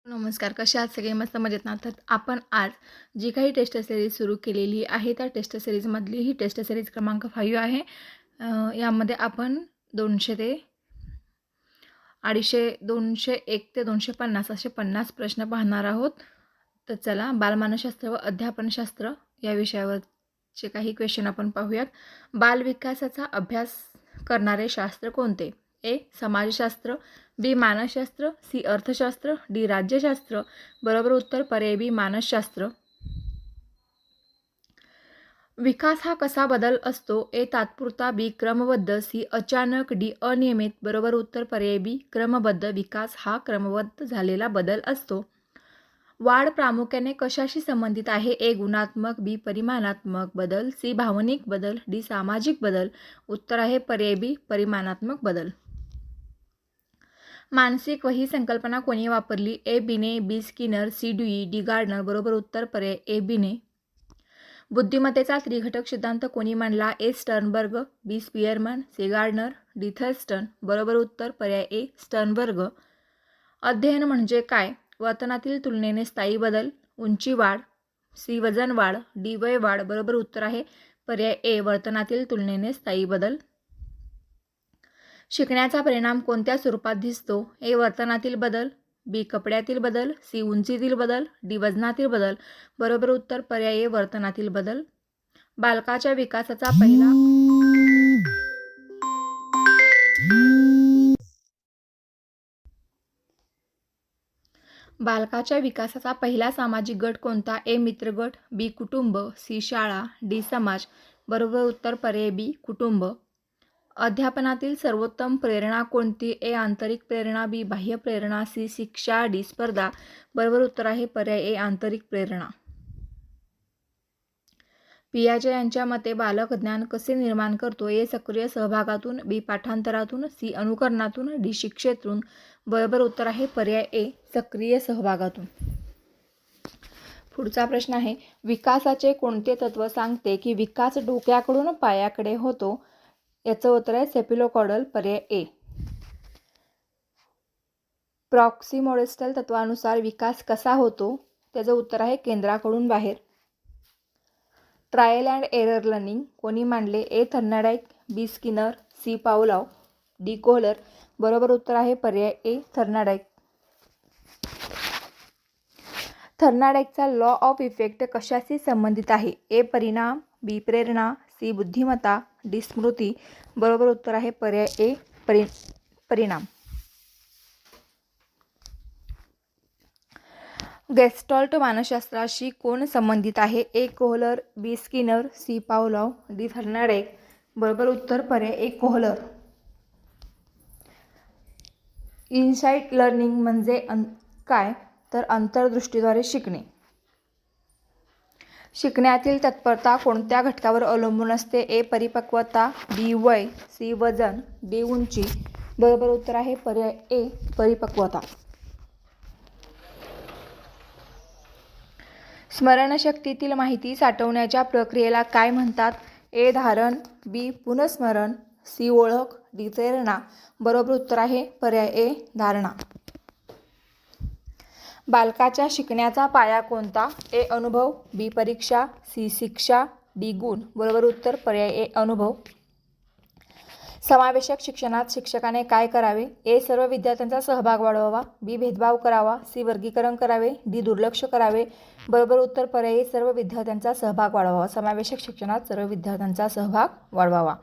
नमस्कार, कशा आहात सगळे? मस्त मजेत ना? तर आपण आज जी काही टेस्ट सिरीज सुरू केलेली आहे त्या टेस्ट सिरीजमधली ही टेस्ट सिरीज क्रमांक 5 आहे. यामध्ये आपण 200 ते 250, 201 ते 250 असे 50 प्रश्न पाहणार आहोत. तर चला, बालमानसशास्त्र व अध्यापनशास्त्र या विषयावरचे काही क्वेश्चन आपण पाहूयात. बालविकासाचा अभ्यास करणारे शास्त्र कोणते? ए. समाजशास्त्र, बी. मानसशास्त्र, सी. अर्थशास्त्र, डी. राज्यशास्त्र. बरोबर उत्तर पर्याय बी. मानसशास्त्र. विकास हा कसा बदल असतो? ए. तात्पुरता, बी. क्रमबद्ध, सी. अचानक, डी. अनियमित. बरोबर उत्तर पर्याय बी. क्रमबद्ध. विकास हा क्रमबद्ध झालेला बदल असतो. वाढ प्रामुख्याने कशाशी संबंधित आहे? ए. गुणात्मक, बी. परिमाणात्मक बदल, सी. भावनिक बदल, डी. सामाजिक बदल. उत्तर आहे पर्याय बी. परिमाणात्मक बदल. मानसिक वही संकल्पना कोणी वापरली? A. Binet, B. Skinner, C. Dewey, D. Gardner. बरोबर उत्तर पर्याय ए. बिने. बुद्धिमत्तेचा त्रिघटक सिद्धांत कोणी मांडला? A. Sternberg, B. Spearman, C. Gardner, D. Thurstone. बरोबर उत्तर पर्याय ए. स्टर्नबर्ग. अध्ययन म्हणजे काय? वर्तनातील तुलनेने स्थायी बदल, उंची वाढ, सी. वजन वाढ, डी. वय वाढ. बरोबर उत्तर आहे पर्याय ए. वर्तनातील तुलनेने स्थायी बदल. शिकण्याचा परिणाम कोणत्या स्वरूपात दिसतो? ए. वर्तनातील बदल, बी. कपड्यातील बदल, सी. उंचीतील बदल, डी. वजनातील बदल. बरोबर उत्तर पर्याय ए. वर्तनातील बदल. बालकाच्या विकासाचा पहिला सामाजिक गट कोणता? ए. मित्रगट, बी. कुटुंब, सी. शाळा, डी. समाज. बरोबर उत्तर पर्याय बी. कुटुंब. अध्यापनातील सर्वोत्तम प्रेरणा कोणती? ए. आंतरिक प्रेरणा, बी. बाह्य प्रेरणा, सी. शिक्षा, डी. स्पर्धा. बरोबर उत्तर आहे पर्याय ए. आंतरिक प्रेरणा. पियाजे यांच्या मते बालक ज्ञान कसे निर्माण करतो? ए. सक्रिय सहभागातून, बी. पाठांतरातून, सी. अनुकरणातून, डी. शिक्षेतून. बरोबर उत्तर आहे पर्याय ए. सक्रिय सहभागातून. पुढचा प्रश्न आहे, विकासाचे कोणते तत्व सांगते की विकास डोक्याकडून पायाकडे होतो? याचं उत्तर आहे सेफिलोकॉडल. पर्याय ए. प्रॉक्सिमोडेस्टल तत्वानुसार विकास कसा होतो? त्याचं उत्तर आहे केंद्राकडून बाहेर. ट्रायल अँड एरर लर्निंग कोणी मांडले? A. Thorndike, B. Skinner, C. Pavlov, D. Kohler. बरोबर उत्तर आहे पर्याय ए. थर्नाडाईक. थर्नाडाईकचा लॉ ऑफ इफेक्ट कशाशी संबंधित आहे? ए. परिणाम, बी. प्रेरणा, सी. बुद्धिमत्ता, डी. स्मृती. बरोबर उत्तर आहे पर्याय ए. परिणाम. गेस्टॉल्ट मानसशास्त्राशी कोण संबंधित आहे? A. Kohler, B. Skinner, C. Pavlov, D. Thorndike. बरोबर उत्तर पर्याय ए. कोहलर. इनसाइट लर्निंग म्हणजे काय? तर अंतर्दृष्टीद्वारे शिकणे. शिकण्यातील तत्परता कोणत्या घटकावर अवलंबून असते? ए. परिपक्वता, बी. वय, सी. वजन, डी. उंची. बरोबर उत्तर आहे पर्याय ए. परिपक्वता. स्मरणशक्तीतील माहिती साठवण्याच्या प्रक्रियेला काय म्हणतात? ए. धारण, बी. पुनःस्मरण, सी. ओळख, डी. प्रेरणा. बरोबर उत्तर आहे पर्याय ए. धारणा. बालकाच्या शिकण्याचा पाया कोणता? ए. अनुभव, बी. परीक्षा, सी. शिक्षा, डी. गुण. बरोबर उत्तर पर्याय ए. अनुभव. समावेशक शिक्षणात शिक्षकाने काय करावे? ए. सर्व विद्यार्थ्यांचा सहभाग वाढवावा, बी. भेदभाव करावा, सी. वर्गीकरण करावे, डी. दुर्लक्ष करावे. बरोबर उत्तर पर्याय ए. सर्व विद्यार्थ्यांचा सहभाग वाढवावा. समावेशक शिक्षणात सर्व विद्यार्थ्यांचा सहभाग वाढवावा.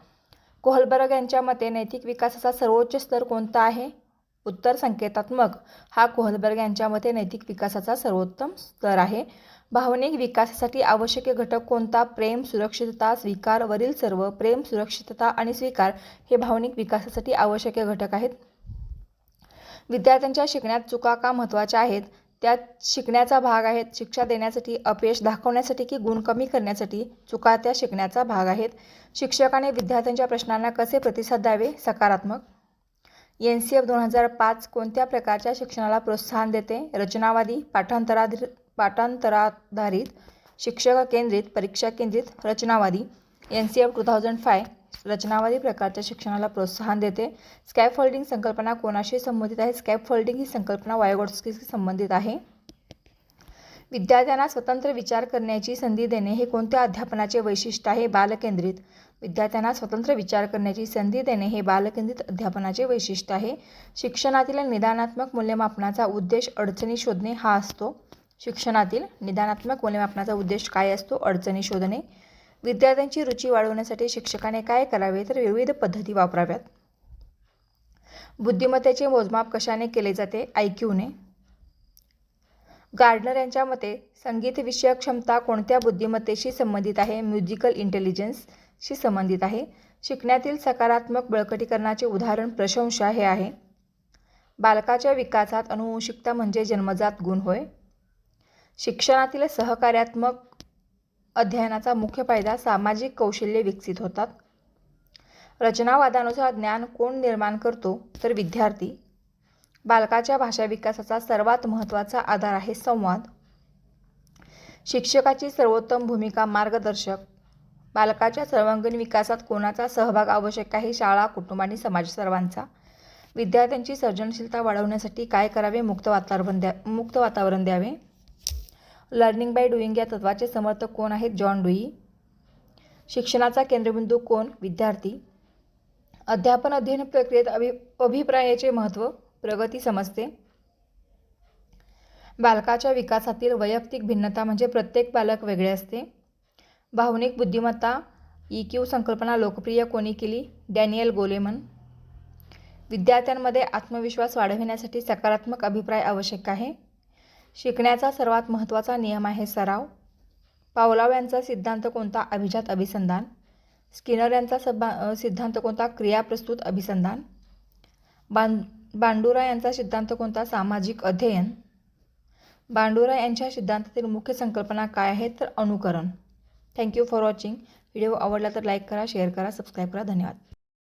कोहलबर्ग यांच्या मते नैतिक विकासाचा सर्वोच्च स्तर कोणता आहे? उत्तर संकेतात्मक हा कोहलबर्ग यांच्या मते नैतिक विकासाचा सर्वोत्तम स्तर आहे. भावनिक विकासासाठी आवश्यक घटक कोणता? प्रेम, सुरक्षितता, स्वीकार. वरील सर्व प्रेम, सुरक्षितता आणि स्वीकार हे भावनिक विकासासाठी आवश्यक घटक आहेत. विद्यार्थ्यांच्या शिकण्यात चुका का महत्त्वाच्या आहेत? त्यात शिकण्याचा भाग आहेत. शिक्षा देण्यासाठी, अपयश दाखवण्यासाठी की गुण कमी करण्यासाठी. चुका त्या शिकण्याचा भाग आहेत. शिक्षकाने विद्यार्थ्यांच्या प्रश्नांना कसे प्रतिसाद द्यावे? सकारात्मक. NCF 2005 कोणत्या प्रकारच्या शिक्षणाला प्रोत्साहन देते? रचनावादी, पाठांतराधारित, शिक्षक केंद्रित, परीक्षा केंद्रित. रचनावादी. NCF 2005 रचनावादी प्रकारच्या शिक्षणाला प्रोत्साहन देते. स्कॅफोल्डिंग संकल्पना कोणाशी संबंधित आहे? स्कॅफोल्डिंग ही संकल्पना वायगॉट्स्कीशी संबंधित आहे. विद्यार्थ्यांना स्वतंत्र विचार करण्याची संधी देणे हे कोणत्या अध्यापनाचे वैशिष्ट्य आहे? बालकेंद्रित. विद्यार्थ्यांना स्वतंत्र विचार करण्याची संधी देणे हे बालकेंद्रित अध्यापनाचे वैशिष्ट्य आहे. शिक्षणातील निदानात्मक मूल्यमापनाचा उद्देश अडचणी शोधणे हा असतो. शिक्षणातील निदानात्मक मूल्यमापनाचा उद्देश काय असतो? अडचणी शोधणे. विद्यार्थ्यांची रुची वाढवण्यासाठी शिक्षकाने काय करावे? तर विविध पद्धती वापराव्यात. बुद्धिमत्तेचे मोजमाप कशाने केले जाते? IQने. गार्डनर यांच्या मते संगीतविषयक क्षमता कोणत्या बुद्धिमत्तेशी संबंधित आहे? म्युझिकल इंटेलिजन्सशी संबंधित आहे. शिकण्यातील सकारात्मक बळकटीकरणाचे उदाहरण प्रशंसा हे आहे. बालकाच्या विकासात अनुवंशिकता म्हणजे जन्मजात गुण होय. शिक्षणातील सहकार्यात्मक अध्ययनाचा मुख्य फायदा सामाजिक कौशल्ये विकसित होतात. रचनावादानुसार ज्ञान कोण निर्माण करतो? तर विद्यार्थी. बालकाच्या भाषा विकासाचा सर्वात महत्त्वाचा आधार आहे संवाद. शिक्षकाची सर्वोत्तम भूमिका मार्गदर्शक. बालकाच्या सर्वांगीण विकासात कोणाचा सहभाग आवश्यक आहे? शाळा, कुटुंब आणि समाज सर्वांचा. विद्यार्थ्यांची सर्जनशीलता वाढवण्यासाठी काय करावे? मुक्त वातावरण द्यावे. लर्निंग बाय डुईंग या तत्त्वाचे समर्थक कोण आहेत? John dewy. शिक्षणाचा केंद्रबिंदू कोण? विद्यार्थी. अध्यापन अध्ययन प्रक्रियेत अभिप्रायाचे महत्त्व. प्रगती समजते. बालकाच्या विकासातील वैयक्तिक भिन्नता म्हणजे प्रत्येक बालक वेगळे असते. भावनिक बुद्धिमत्ता EQ संकल्पना लोकप्रिय कोणी केली? डॅनियल गोलेमन. विद्यार्थ्यांमध्ये आत्मविश्वास वाढविण्यासाठी सकारात्मक अभिप्राय आवश्यक आहे. शिकण्याचा सर्वात महत्त्वाचा नियम आहे सराव. पावलाव यांचा सिद्धांत कोणता? अभिजात अभिसंधान. स्किनर यांचा सिद्धांत कोणता? क्रियाप्रस्तुत अभिसंधान. बांडुरा यांचा सिद्धांत कोणता? सामाजिक अध्ययन. बांडुरा यांच्या सिद्धांतातील मुख्य संकल्पना काय आहेत? तर अनुकरण. Thank you for watching. व्हिडिओ आवडला तर लाईक करा, शेअर करा, सबस्क्राईब करा. धन्यवाद.